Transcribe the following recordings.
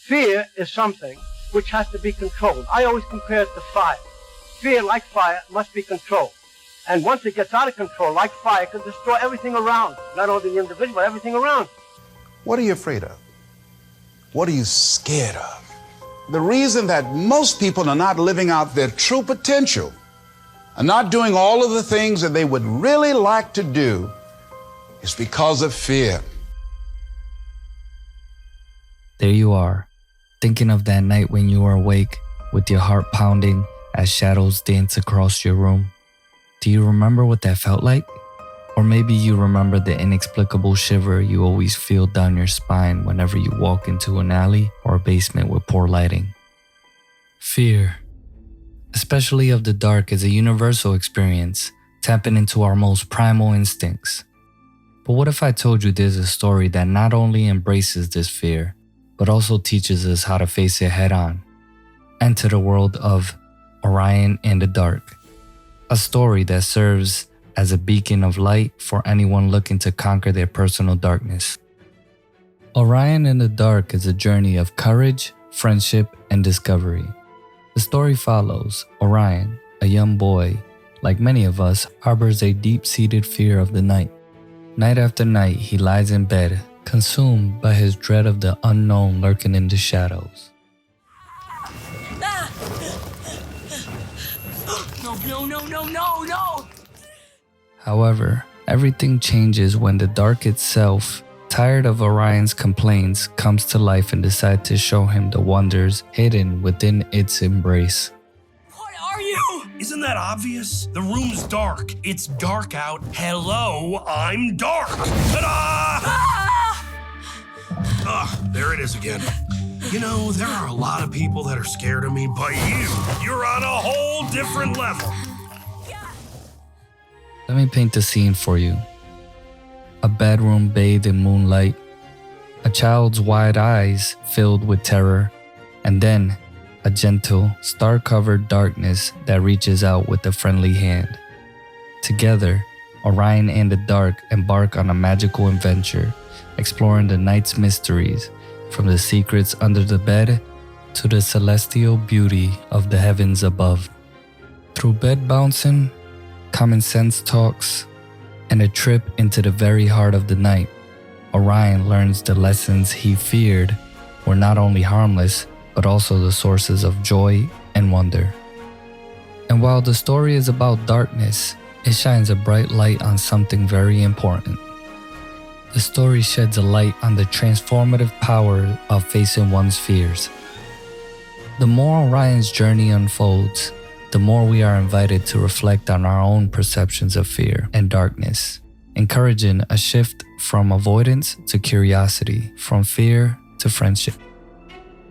Fear is something which has to be controlled. I always compare it to fire. Fear, like fire, must be controlled. And once it gets out of control, like fire, it can destroy everything around. Not only the individual, but everything around. What are you afraid of? What are you scared of? The reason that most people are not living out their true potential, are not doing all of the things that they would really like to do, is because of fear. There you are, thinking of that night when you were awake, with your heart pounding as shadows dance across your room. Do you remember what that felt like? Or maybe you remember the inexplicable shiver you always feel down your spine whenever you walk into an alley or a basement with poor lighting. Fear, especially of the dark, is a universal experience, tapping into our most primal instincts. But what if I told you there's a story that not only embraces this fear, but also teaches us how to face it head on? Enter the world of Orion and the Dark, a story that serves as a beacon of light for anyone looking to conquer their personal darkness. Orion and the Dark is a journey of courage, friendship, and discovery. The story follows Orion, a young boy, like many of us, harbors a deep-seated fear of the night. Night after night, he lies in bed, consumed by his dread of the unknown lurking in the shadows. No! However, everything changes when the Dark itself, tired of Orion's complaints, comes to life and decides to show him the wonders hidden within its embrace. What are you? Isn't that obvious? The room's dark. It's dark out. Hello, I'm dark. Ta-da! There it is again. You know, there are a lot of people that are scared of me, but you're on a whole different level. Let me paint the scene for you. A bedroom bathed in moonlight, a child's wide eyes filled with terror, and then a gentle, star-covered darkness that reaches out with a friendly hand. Together, Orion and the Dark embark on a magical adventure, exploring the night's mysteries, from the secrets under the bed to the celestial beauty of the heavens above. Through bed bouncing, common sense talks, and a trip into the very heart of the night, Orion learns the lessons he feared were not only harmless, but also the sources of joy and wonder. And while the story is about darkness, it shines a bright light on something very important. The story sheds a light on the transformative power of facing one's fears. The more Orion's journey unfolds, the more we are invited to reflect on our own perceptions of fear and darkness, encouraging a shift from avoidance to curiosity, from fear to friendship.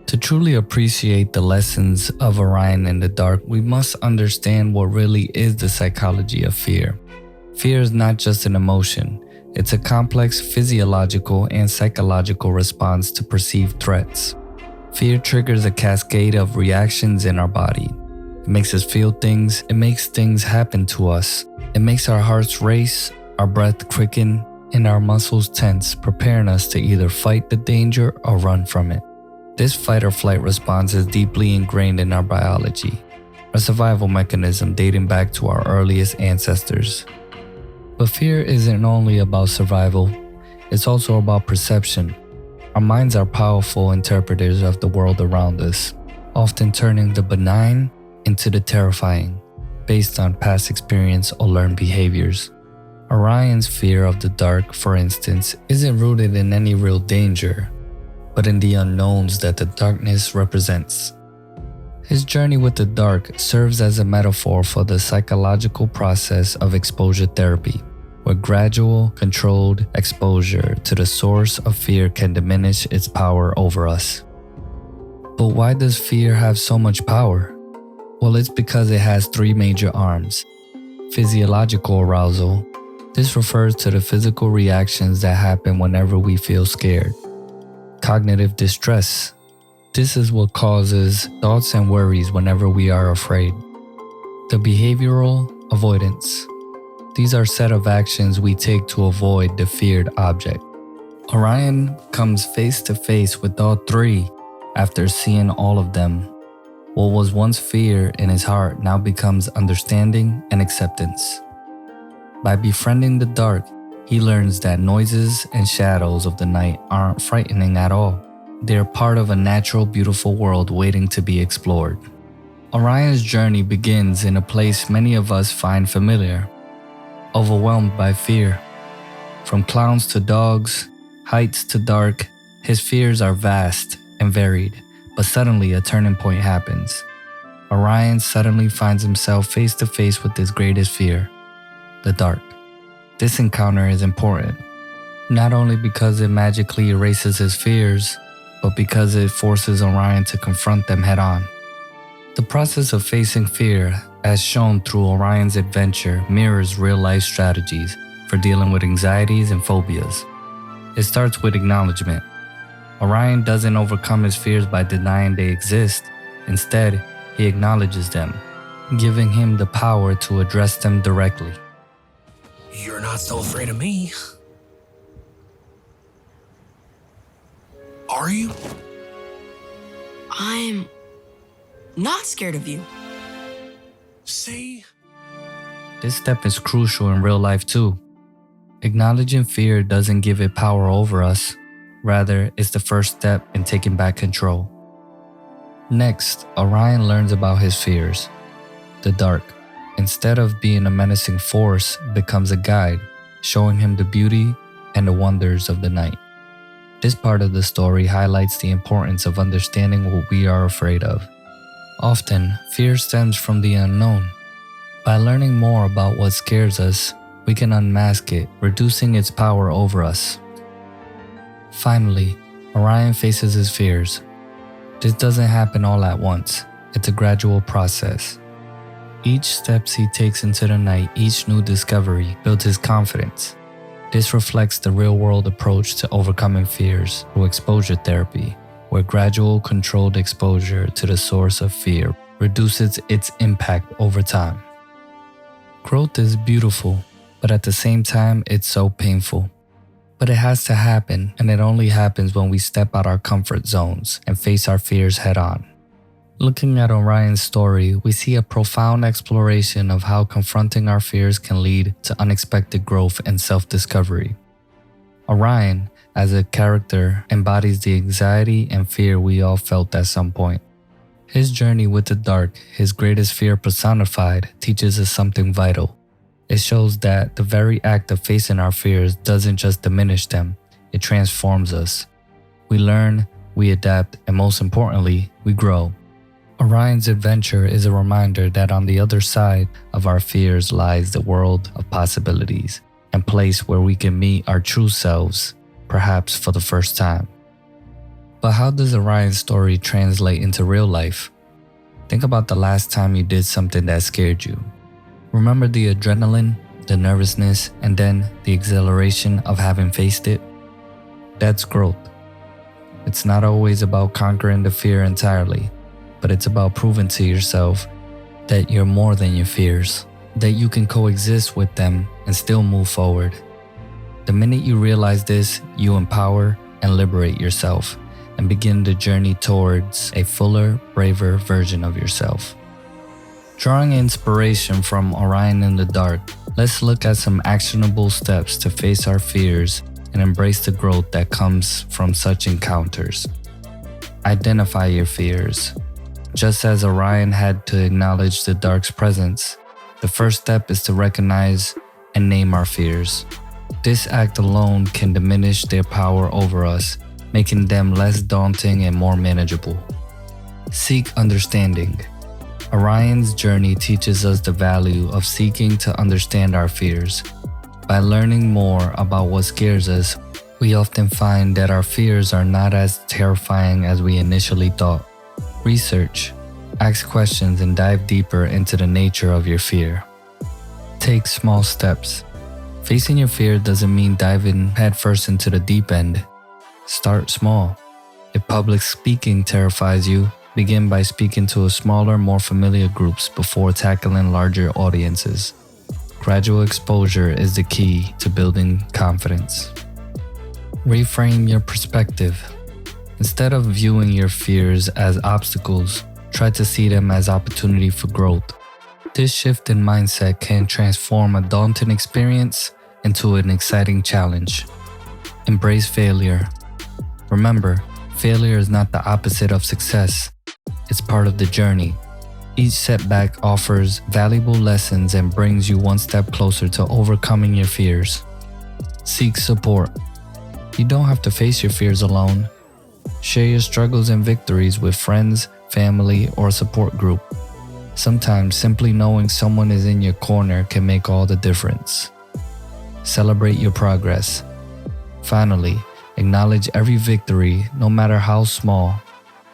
To truly appreciate the lessons of Orion in the Dark, we must understand what really is the psychology of fear. Fear is not just an emotion. It's a complex physiological and psychological response to perceived threats. Fear triggers a cascade of reactions in our body. It makes us feel things, it makes things happen to us. It makes our hearts race, our breath quicken, and our muscles tense, preparing us to either fight the danger or run from it. This fight or flight response is deeply ingrained in our biology, a survival mechanism dating back to our earliest ancestors. But fear isn't only about survival, it's also about perception. Our minds are powerful interpreters of the world around us, often turning the benign into the terrifying, based on past experience or learned behaviors. Orion's fear of the dark, for instance, isn't rooted in any real danger, but in the unknowns that the darkness represents. His journey with the dark serves as a metaphor for the psychological process of exposure therapy, where gradual, controlled exposure to the source of fear can diminish its power over us. But why does fear have so much power? Well, it's because it has three major arms. Physiological arousal. This refers to the physical reactions that happen whenever we feel scared. Cognitive distress. This is what causes thoughts and worries whenever we are afraid. The behavioral avoidance. These are set of actions we take to avoid the feared object. Orion comes face to face with all three After seeing all of them, what was once fear in his heart now becomes understanding and acceptance. By befriending the dark, he learns that noises and shadows of the night aren't frightening at all. They are part of a natural, beautiful world waiting to be explored. Orion's journey begins in a place many of us find familiar, overwhelmed by fear. From clowns to dogs, heights to dark, his fears are vast and varied, but suddenly a turning point happens. Orion suddenly finds himself face to face with his greatest fear, the dark. This encounter is important, not only because it magically erases his fears, but because it forces Orion to confront them head on. The process of facing fear, as shown through Orion's adventure, mirrors real-life strategies for dealing with anxieties and phobias. It starts with acknowledgement. Orion doesn't overcome his fears by denying they exist. Instead, he acknowledges them, giving him the power to address them directly. You're not still afraid of me. Are you? I'm not scared of you. See? This step is crucial in real life too. Acknowledging fear doesn't give it power over us. Rather, it's the first step in taking back control. Next, Orion learns about his fears. The dark, instead of being a menacing force, becomes a guide, showing him the beauty and the wonders of the night. This part of the story highlights the importance of understanding what we are afraid of. Often, fear stems from the unknown. By learning more about what scares us, we can unmask it, reducing its power over us. Finally, Orion faces his fears. This doesn't happen all at once. It's a gradual process. Each step he takes into the night, each new discovery, builds his confidence. This reflects the real-world approach to overcoming fears through exposure therapy, where gradual, controlled exposure to the source of fear reduces its impact over time. Growth is beautiful, but at the same time, it's so painful. But it has to happen, and it only happens when we step out our comfort zones and face our fears head-on. Looking at Orion's story, we see a profound exploration of how confronting our fears can lead to unexpected growth and self-discovery. Orion, as a character, embodies the anxiety and fear we all felt at some point. His journey with the dark, his greatest fear personified, teaches us something vital. It shows that the very act of facing our fears doesn't just diminish them, it transforms us. We learn, we adapt, and most importantly, we grow. Orion's adventure is a reminder that on the other side of our fears lies the world of possibilities, and place where we can meet our true selves, perhaps for the first time. But how does Orion's story translate into real life? Think about the last time you did something that scared you. Remember the adrenaline, the nervousness, and then the exhilaration of having faced it? That's growth. It's not always about conquering the fear entirely, but it's about proving to yourself that you're more than your fears, that you can coexist with them and still move forward. The minute you realize this, you empower and liberate yourself and begin the journey towards a fuller, braver version of yourself. Drawing inspiration from Orion in the Dark, let's look at some actionable steps to face our fears and embrace the growth that comes from such encounters. Identify your fears. Just as Orion had to acknowledge the dark's presence, the first step is to recognize and name our fears. This act alone can diminish their power over us, making them less daunting and more manageable. Seek understanding. Orion's journey teaches us the value of seeking to understand our fears. By learning more about what scares us, we often find that our fears are not as terrifying as we initially thought. Research, ask questions, and dive deeper into the nature of your fear. Take small steps. Facing your fear doesn't mean diving headfirst into the deep end. Start small. If public speaking terrifies you, begin by speaking to a smaller, more familiar groups before tackling larger audiences. Gradual exposure is the key to building confidence. Reframe your perspective. Instead of viewing your fears as obstacles, try to see them as opportunity for growth. This shift in mindset can transform a daunting experience into an exciting challenge. Embrace failure. Remember, failure is not the opposite of success. It's part of the journey. Each setback offers valuable lessons and brings you one step closer to overcoming your fears. Seek support. You don't have to face your fears alone. Share your struggles and victories with friends, family, or a support group. Sometimes simply knowing someone is in your corner can make all the difference. Celebrate your progress. Finally, acknowledge every victory, no matter how small.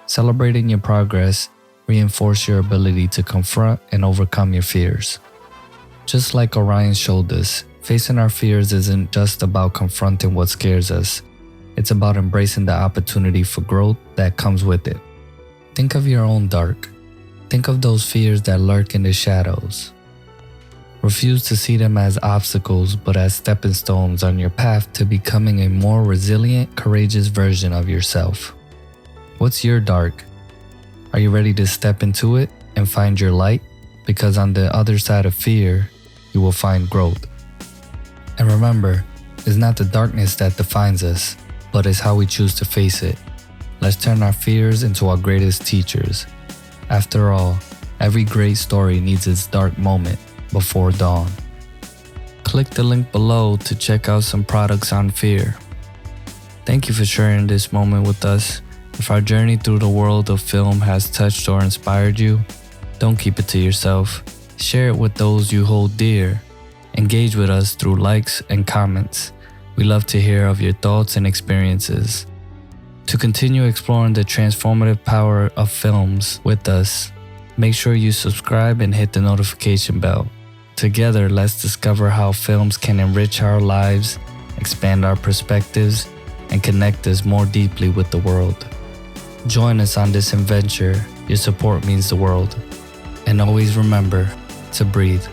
Celebrating your progress reinforces your ability to confront and overcome your fears. Just like Orion showed us, facing our fears isn't just about confronting what scares us. It's about embracing the opportunity for growth that comes with it. Think of your own dark. Think of those fears that lurk in the shadows. Refuse to see them as obstacles, but as stepping stones on your path to becoming a more resilient, courageous version of yourself. What's your dark? Are you ready to step into it and find your light? Because on the other side of fear, you will find growth. And remember, it's not the darkness that defines us, but it's how we choose to face it. Let's turn our fears into our greatest teachers. After all, every great story needs its dark moment before dawn. Click the link below to check out some products on fear. Thank you for sharing this moment with us. If our journey through the world of film has touched or inspired you, don't keep it to yourself. Share it with those you hold dear. Engage with us through likes and comments. We love to hear of your thoughts and experiences. To continue exploring the transformative power of films with us, make sure you subscribe and hit the notification bell. Together, let's discover how films can enrich our lives, expand our perspectives, and connect us more deeply with the world. Join us on this adventure. Your support means the world. And always remember to breathe.